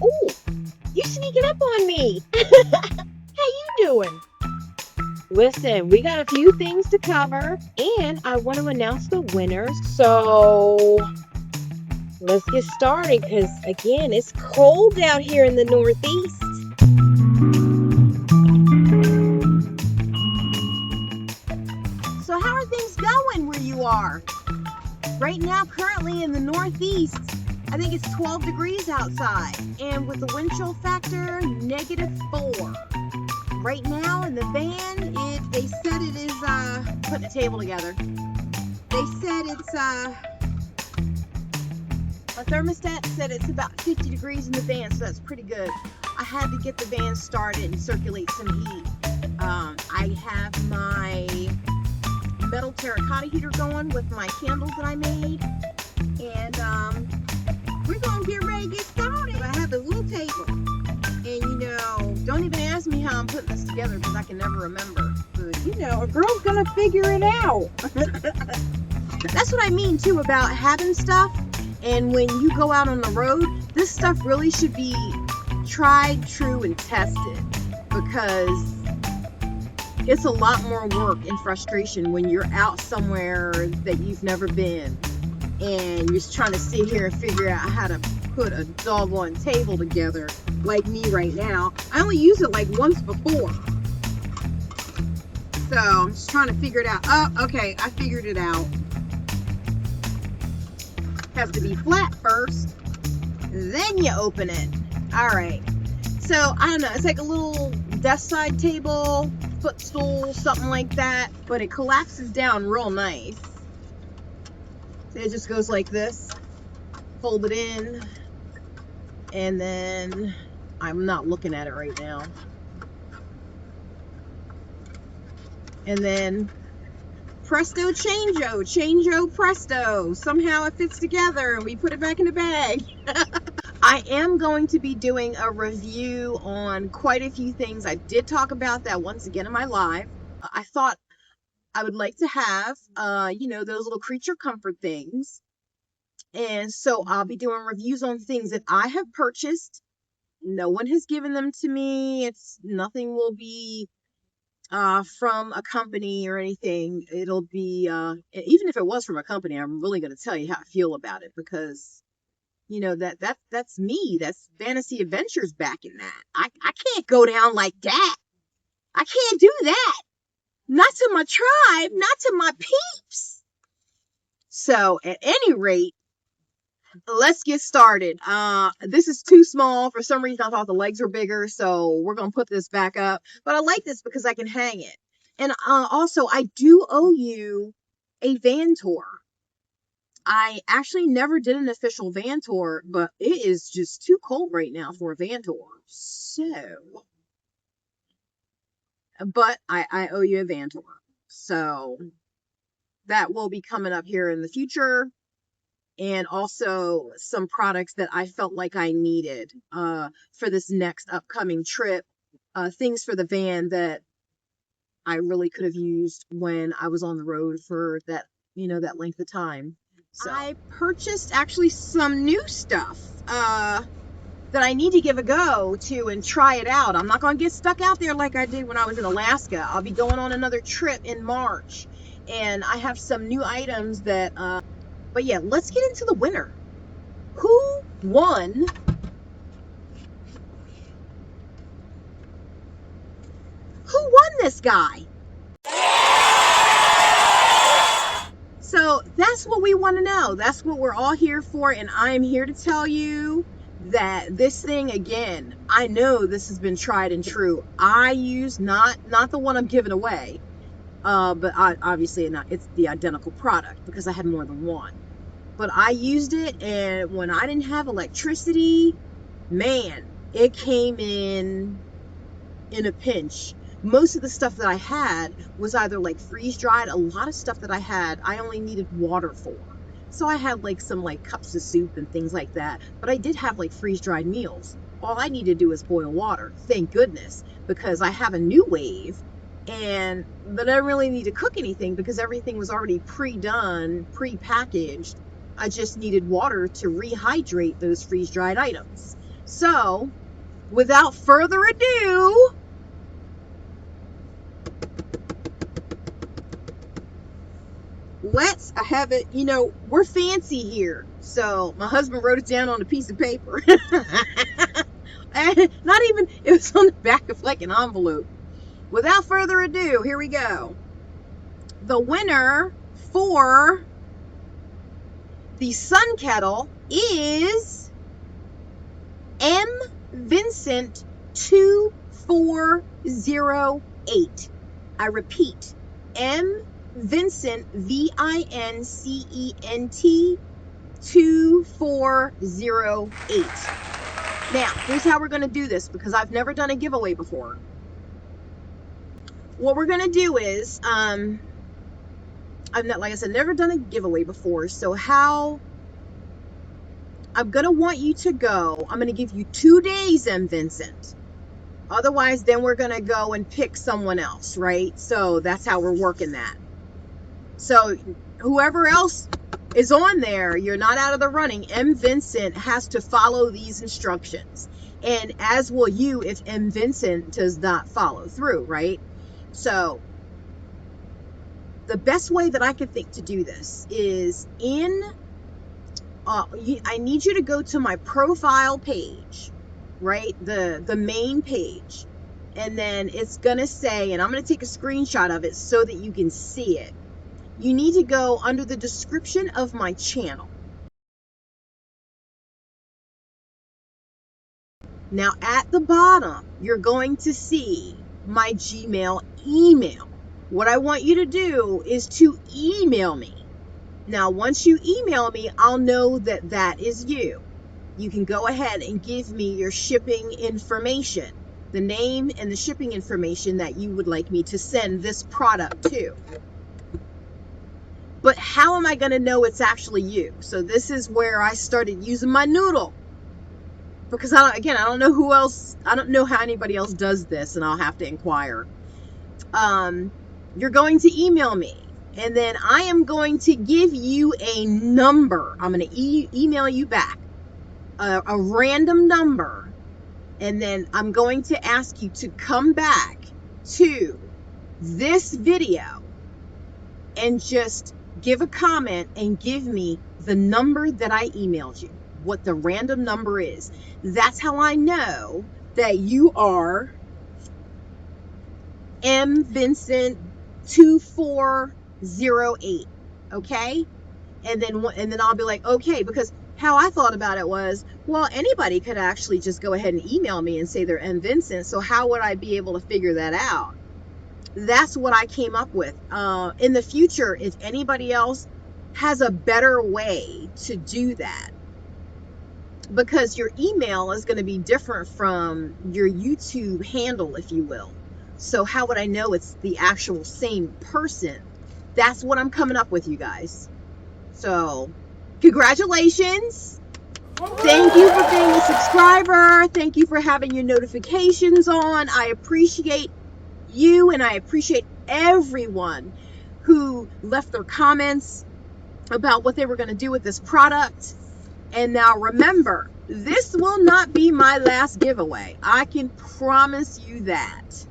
Ooh, you sneaking up on me. How you doing? Listen, we got a few things to cover, and I want to announce the winners. So let's get started because, again, it's cold out here in the Northeast. So, how are things going where you are? Right now, currently in the Northeast, I think it's 12 degrees outside, and with the wind chill factor, -4. Right now in the van, they said it is, putting a table together. They said it's, my thermostat said it's about 50 degrees in the van, so that's pretty good. I had to get the van started and circulate some heat. I have my metal terracotta heater going with my candles that I made, and we're gonna get ready to get started. I have a little table, and don't even ask me how I'm putting this together because I can never remember. But a girl's gonna figure it out. That's what I mean too about having stuff, and when you go out on the road, this stuff really should be tried, true, and tested, because it's a lot more work and frustration when you're out somewhere that you've never been and you're trying to sit here and figure out how to put a doggone table together, like me right now. I only used it like once before, so I'm just trying to figure it out. Oh, okay, I figured it out. Has to be flat first, then you open it. All right, so I don't know, it's like a little desk side table, footstool, something like that, but it collapses down real nice. So it just goes like this, fold it in, and then I'm not looking at it right now. And then presto changeo presto. Somehow it fits together and we put it back in the bag. I am going to be doing a review on quite a few things. I did talk about that once again in my live. I thought I would like to have, those little creature comfort things. And so I'll be doing reviews on things that I have purchased. No one has given them to me. Nothing will be from a company or anything. It'll be, even if it was from a company, I'm really going to tell you how I feel about it, because that's me. That's Fantasy Adventures back in that. I can't go down like that. I can't do that. Not to my tribe, not to my peeps. So at any rate, let's get started. This is too small. For some reason, I thought the legs were bigger, so we're going to put this back up. But I like this because I can hang it. And also, I do owe you a van tour. I actually never did an official van tour, but it is just too cold right now for a van tour. But I owe you a van tour. So that will be coming up here in the future. And also some products that I felt like I needed for this next upcoming trip. Things for the van that I really could have used when I was on the road for that length of time. So I purchased actually some new stuff that I need to give a go to and try it out. I'm not going to get stuck out there like I did when I was in Alaska. I'll be going on another trip in March, and I have some new items that, but yeah, let's get into the winner. Who won? Who won this guy? So that's what we want to know. That's what we're all here for. And I'm here to tell you that this thing, again, I know this has been tried and true. I use not the one I'm giving away, but obviously it's the identical product because I had more than one. But I used it, and when I didn't have electricity, man, it came in a pinch. Most of the stuff that I had was either like freeze dried. A lot of stuff that I had, I only needed water for. So I had like some like cups of soup and things like that. But I did have like freeze dried meals. All I needed to do is boil water. Thank goodness, because I have a new wave, but I don't really need to cook anything because everything was already pre-done, pre-packaged. I just needed water to rehydrate those freeze dried items. So, without further ado, I have it, we're fancy here. So, my husband wrote it down on a piece of paper. And not even, it was on the back of like an envelope. Without further ado, here we go. The winner for the Sun Kettle is M. Vincent 2408. I repeat, M. Vincent, Vincent 2408. Now, here's how we're going to do this, because I've never done a giveaway before. What we're going to do is, I've not, like I said, never done a giveaway before. So how I'm going to want you to go, I'm going to give you 2 days, M. Vincent. Otherwise, then we're going to go and pick someone else, right? So that's how we're working that. So whoever else is on there, you're not out of the running. M. Vincent has to follow these instructions. And as will you if M. Vincent does not follow through, right? So the best way that I can think to do this is I need you to go to my profile page, right? The main page. And then it's going to say, and I'm going to take a screenshot of it so that you can see it. You need to go under the description of my channel. Now at the bottom, you're going to see my Gmail email. What I want you to do is to email me. Now, once you email me, I'll know that that is you. You can go ahead and give me your shipping information, the name and the shipping information that you would like me to send this product to. But how am I going to know it's actually you? So this is where I started using my noodle. Because I don't know who else, I don't know how anybody else does this, and I'll have to inquire. You're going to email me, and then I am going to give you a number. I'm going to email you back a random number, and then I'm going to ask you to come back to this video and just give a comment and give me the number that I emailed you, what the random number is. That's how I know that you are M. Vincent 2408. Okay? And then I'll be like, okay, because how I thought about it was, well, anybody could actually just go ahead and email me and say they're M. Vincent, so how would I be able to figure that out? That's what I came up with. In the future, if anybody else has a better way to do that, because your email is going to be different from your YouTube handle, if you will. So how would I know it's the actual same person? That's what I'm coming up with, you guys. So congratulations. Thank you for being a subscriber. Thank you for having your notifications on. I appreciate you, and I appreciate everyone who left their comments about what they were going to do with this product. And now remember, this will not be my last giveaway. I can promise you that.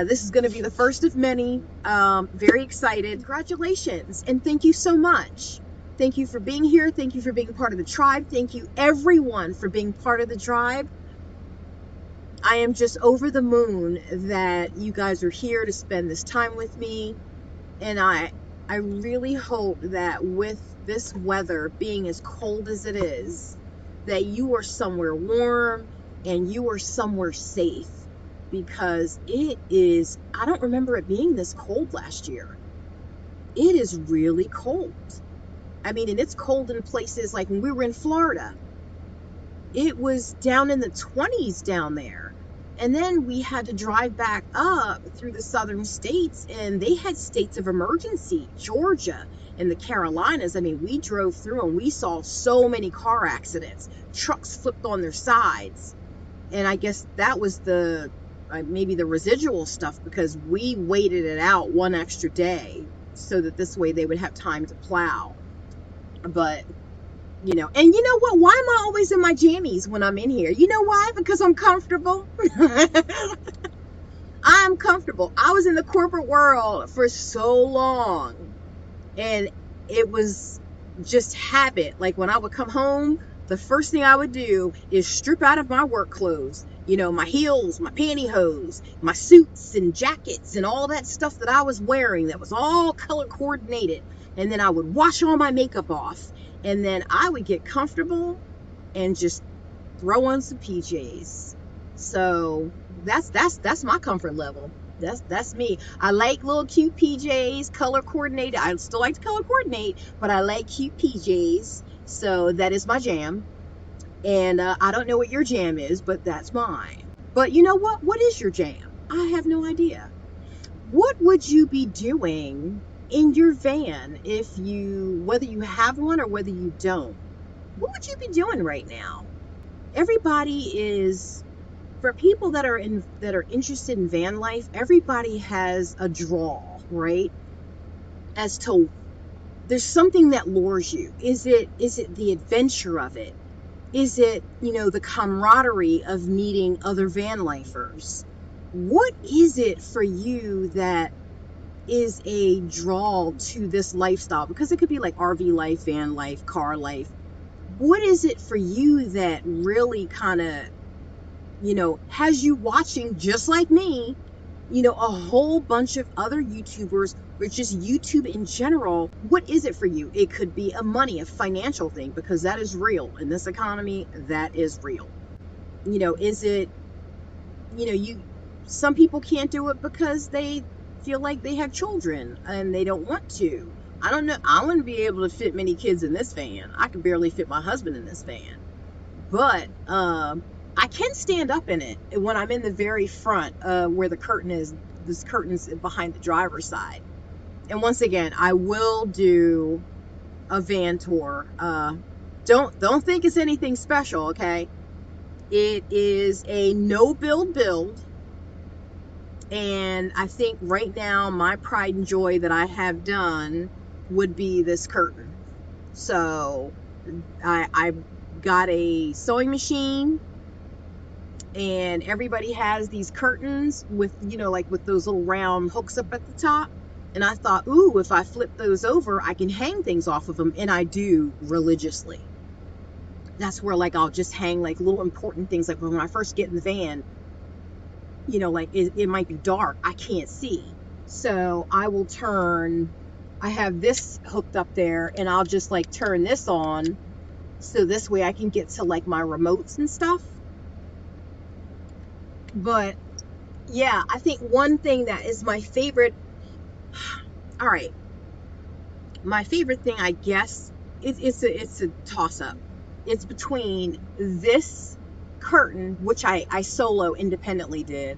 This is going to be the first of many. Very excited. Congratulations, and thank you so much. Thank you for being here. Thank you for being part of the tribe. Thank you, everyone, for being part of the tribe. I am just over the moon that you guys are here to spend this time with me. And I really hope that with this weather being as cold as it is, that you are somewhere warm and you are somewhere safe, because it is, I don't remember it being this cold last year. It is really cold. I mean, and it's cold in places like when we were in Florida. It was down in the 20s down there. And then we had to drive back up through the southern states, and they had states of emergency, Georgia and the Carolinas. I mean, we drove through and we saw so many car accidents. Trucks flipped on their sides. And I guess that was maybe the residual stuff, because we waited it out one extra day so that this way they would have time to plow. But And you know what? Why am I always in my jammies when I'm in here? You know why? Because I'm comfortable. I'm comfortable. I was in the corporate world for so long, and it was just habit. Like when I would come home, the first thing I would do is strip out of my work clothes, my heels, my pantyhose, my suits and jackets and all that stuff that I was wearing that was all color coordinated. And then I would wash all my makeup off, and then I would get comfortable and just throw on some PJs. So that's my comfort level. That's me. I like little cute PJs, color coordinated. I still like to color coordinate, but I like cute PJs. So that is my jam. And I don't know what your jam is, but that's mine. But you know what? What is your jam? I have no idea. What would you be doing in your van whether you have one or whether you don't? What would you be doing right now? Everybody is, for people that are interested in van life, everybody has a draw, right? As to, there's something that lures you. Is it the adventure of it? Is it, the camaraderie of meeting other van lifers? What is it for you that is a draw to this lifestyle? Because it could be like RV life, van life, car life. What is it for you that really kind of, has you watching, just like me, a whole bunch of other YouTubers, or just YouTube in general? What is it for you? It could be a financial thing, because that is real in this economy. That is real. Is it, some people can't do it because they feel like they have children and they don't want to. I don't know. I wouldn't be able to fit many kids in this van. I could barely fit my husband in this van. But I can stand up in it when I'm in the very front, where the curtain is. This curtain's behind the driver's side. And once again, I will do a van tour. Don't think it's anything special, okay? It is a no build. And I think right now my pride and joy that I have done would be this curtain. So I got a sewing machine, and everybody has these curtains with, with those little round hooks up at the top. And I thought, ooh, if I flip those over, I can hang things off of them. And I do religiously. That's where, I'll just hang, little important things. Like when I first get in the van, it might be dark. I can't see. So I have this hooked up there, and I'll just, turn this on. So this way I can get to, my remotes and stuff. But yeah, I think one thing that is my favorite, all right, my favorite thing, I guess, it's a toss up. It's between this curtain, which I solo independently did,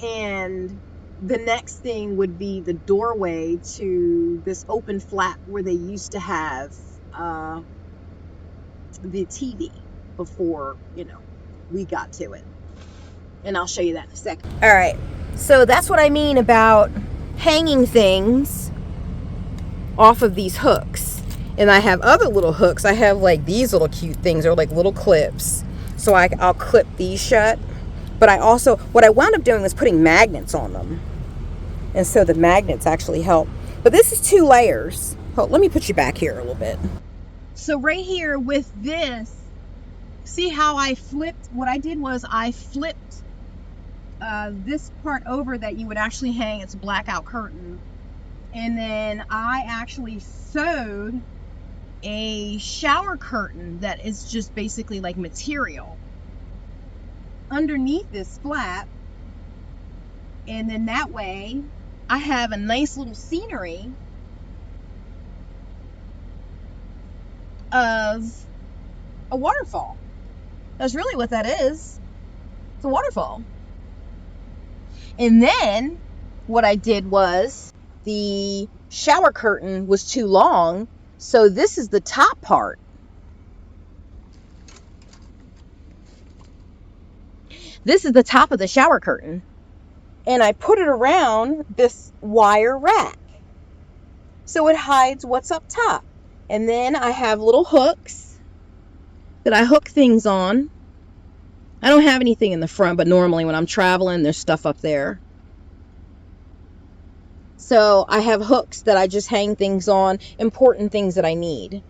and the next thing would be the doorway to this open flap where they used to have the TV before, we got to it. And I'll show you that in a second. All right. So that's what I mean about hanging things off of these hooks. And I have other little hooks. I have these little cute things, or little clips. So I'll clip these shut. But what I wound up doing was putting magnets on them. And so the magnets actually help. But this is 2 layers. Oh, let me put you back here a little bit. So right here with this, see how I flipped? What I did was I flipped this part over that you would actually hang. It's a blackout curtain. And then I actually sewed a shower curtain that is just basically material underneath this flap. And then that way I have a nice little scenery of a waterfall. That's really what that is. It's a waterfall. And then what I did was, the shower curtain was too long, so this is the top part. This is the top of the shower curtain. And I put it around this wire rack, so it hides what's up top. And then I have little hooks that I hook things on. I don't have anything in the front, but normally when I'm traveling, there's stuff up there. So I have hooks that I just hang things on, important things that I need.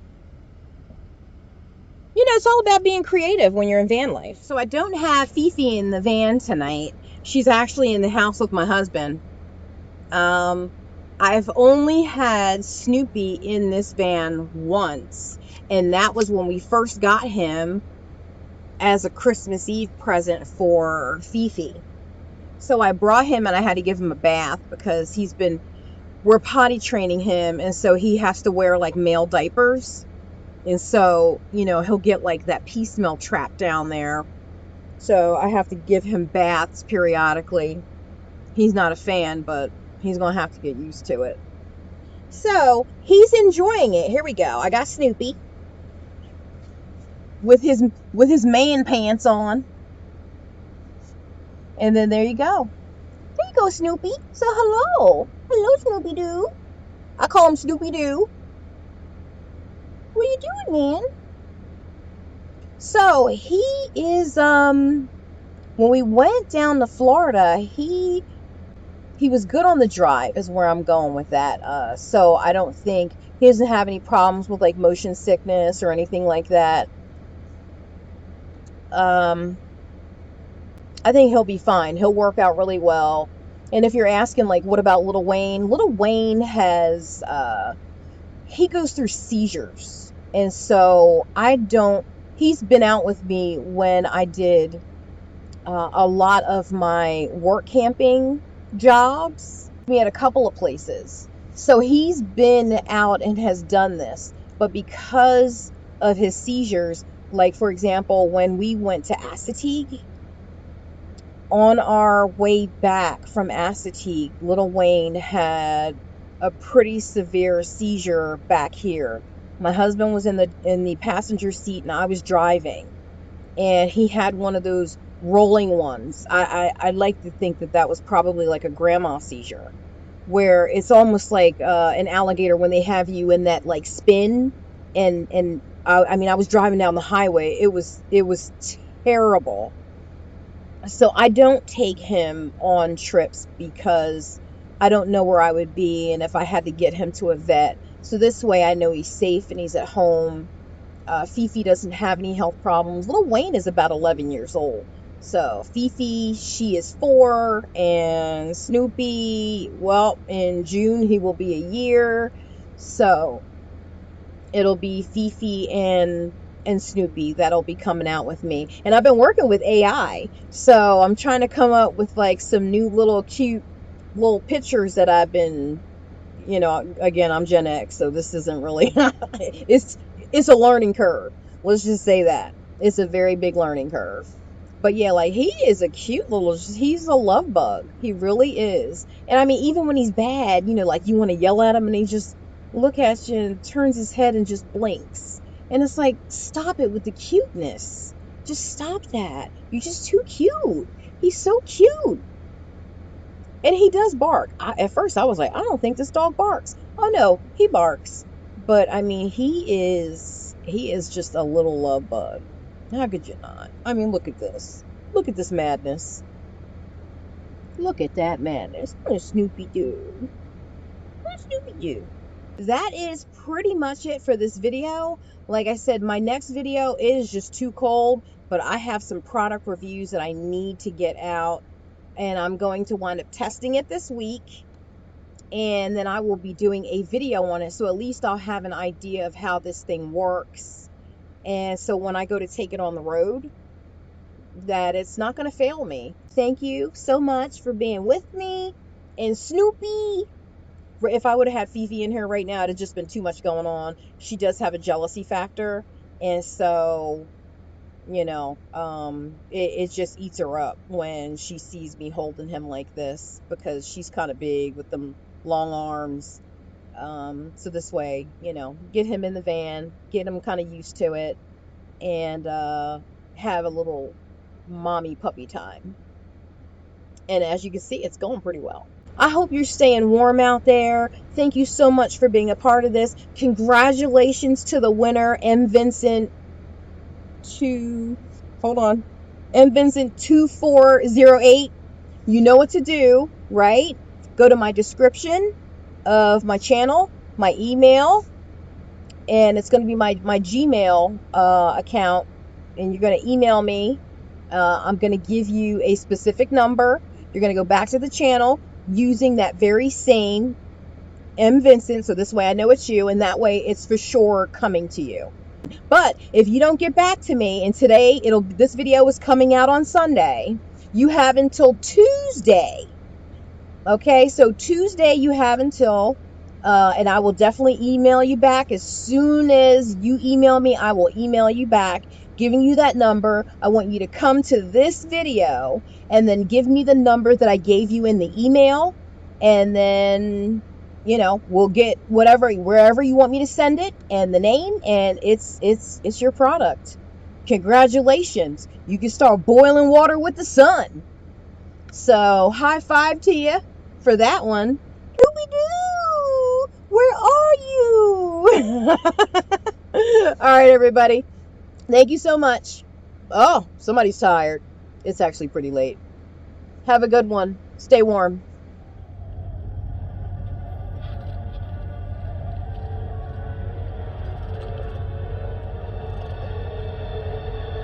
You know, it's all about being creative when you're in van life. So I don't have Fifi in the van tonight. She's actually in the house with my husband. I've only had Snoopy in this van once, and that was when we first got him as a Christmas Eve present for Fifi. So I brought him and I had to give him a bath because we're potty training him, and so he has to wear like male diapers. And so, you know, he'll get like that pee smell trapped down there. So I have to give him baths periodically. He's not a fan, but he's going to have to get used to it. So he's enjoying it. Here we go. I got Snoopy with his man pants on. And then there you go. There you go, Snoopy. So hello. Hello, Snoopy Doo. I call him Snoopy Doo. What are you doing, man? So he is when we went down to Florida, he was good on the drive is where I'm going with that. So I don't think he doesn't have any problems with like motion sickness or anything like that. I think he'll be fine. He'll work out really well. And if you're asking like what about little Wayne? Little Wayne has he goes through seizures. And so he's been out with me when I did a lot of my work camping jobs. We had a couple of places. So he's been out and has done this. But because of his seizures, like for example, when we went to Assateague, on our way back from Assateague, little Wayne had a pretty severe seizure back here. My husband was in the passenger seat and I was driving, and he had one of those rolling ones. I like to think that was probably like a grandma seizure, where it's almost like an alligator when they have you in that like spin. And I mean, I was driving down the highway. It was terrible. So I don't take him on trips because I don't know where I would be and if I had to get him to a vet. So this way I know he's safe and he's at home. Fifi doesn't have any health problems. Little Wayne is about 11 years old. So Fifi, she is 4, and Snoopy, well, in June he will be a year. So it'll be Fifi and Snoopy that'll be coming out with me. And I've been working with AI, so I'm trying to come up with like some new little cute little pictures that I've been, you know, again, I'm Gen X, so this isn't really it's a learning curve. Let's just say that. It's a very big learning curve. But yeah, like he is a cute he's a love bug. He really is. And I mean, even when he's bad, you know, like you want to yell at him and he just look at you and turns his head and just blinks. And it's like, stop it with the cuteness. Just stop that. You're just too cute. He's so cute. And he does bark. At first I was like, I don't think this dog barks. Oh no, he barks. But I mean, he is just a little love bug. How could you not? I mean, look at this. Look at this madness. Look at that madness. What a Snoopy do? What a Snoopy do? That is pretty much it for this video. Like I said, my next video is just too cold, but I have some product reviews that I need to get out, and I'm going to wind up testing it this week, and then I will be doing a video on it, so at least I'll have an idea of how this thing works, and so when I go to take it on the road, that it's not going to fail me. Thank you so much for being with me. And Snoopy, if I would have had Fifi in here right now, it'd have just been too much going on. She does have a jealousy factor, and so, you know, it just eats her up when she sees me holding him like this, because she's kind of big with them long arms. So this way, you know, get him in the van, get him kind of used to it, and have a little mommy puppy time. And as you can see, it's going pretty well. I hope you're staying warm out there. Thank you so much for being a part of this. Congratulations to the winner, M. Vincent 2. Hold on. M. Vincent 2408. You know what to do, right? Go to my description of my channel, my email, and it's going to be my Gmail account, and you're going to email me. I'm going to give you a specific number. You're going to go back to the channel using that very same M. Vincent, so this way I know it's you, and that way it's for sure coming to you. But if you don't get back to me, and today this video is coming out on Sunday, you have until Tuesday. Okay, so Tuesday you have until, and I will definitely email you back. As soon as you email me, I will email you back, giving you that number. I want you to come to this video and then give me the number that I gave you in the email, and then, you know, we'll get wherever you want me to send it, and the name, and it's your product. Congratulations. You can start boiling water with the sun. So, high five to you for that one. Scooby-Doo! Where are you? All right, everybody. Thank you so much. Oh, somebody's tired. It's actually pretty late. Have a good one. Stay warm.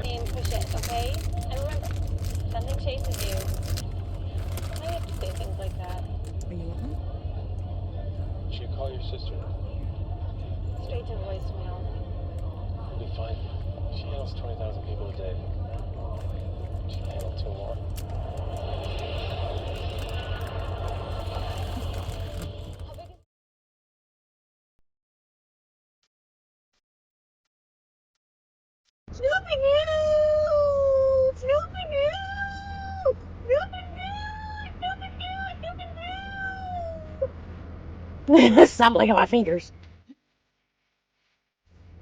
And push it, okay? And remember, something chases you. Why do you have to say things like that? Should you call your sister? Straight to voicemail. You'll be fine. She handles 20,000 people a day. She can handle 2 more. Scooby-Doo! Scooby-Doo! Scooby-Doo! Stop licking my fingers.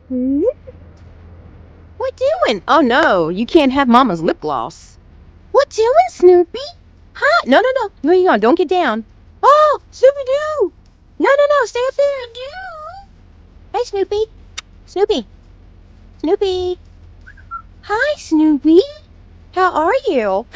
What doing? Oh no, you can't have Mama's lip gloss. What doing, Snoopy? Hi. No, no, no. Where you going? Don't get down. Oh, Snoopy-Doo. No, no, no. Stay up there. Hey, Snoopy. Snoopy. Snoopy. Hi, Snoopy. How are you?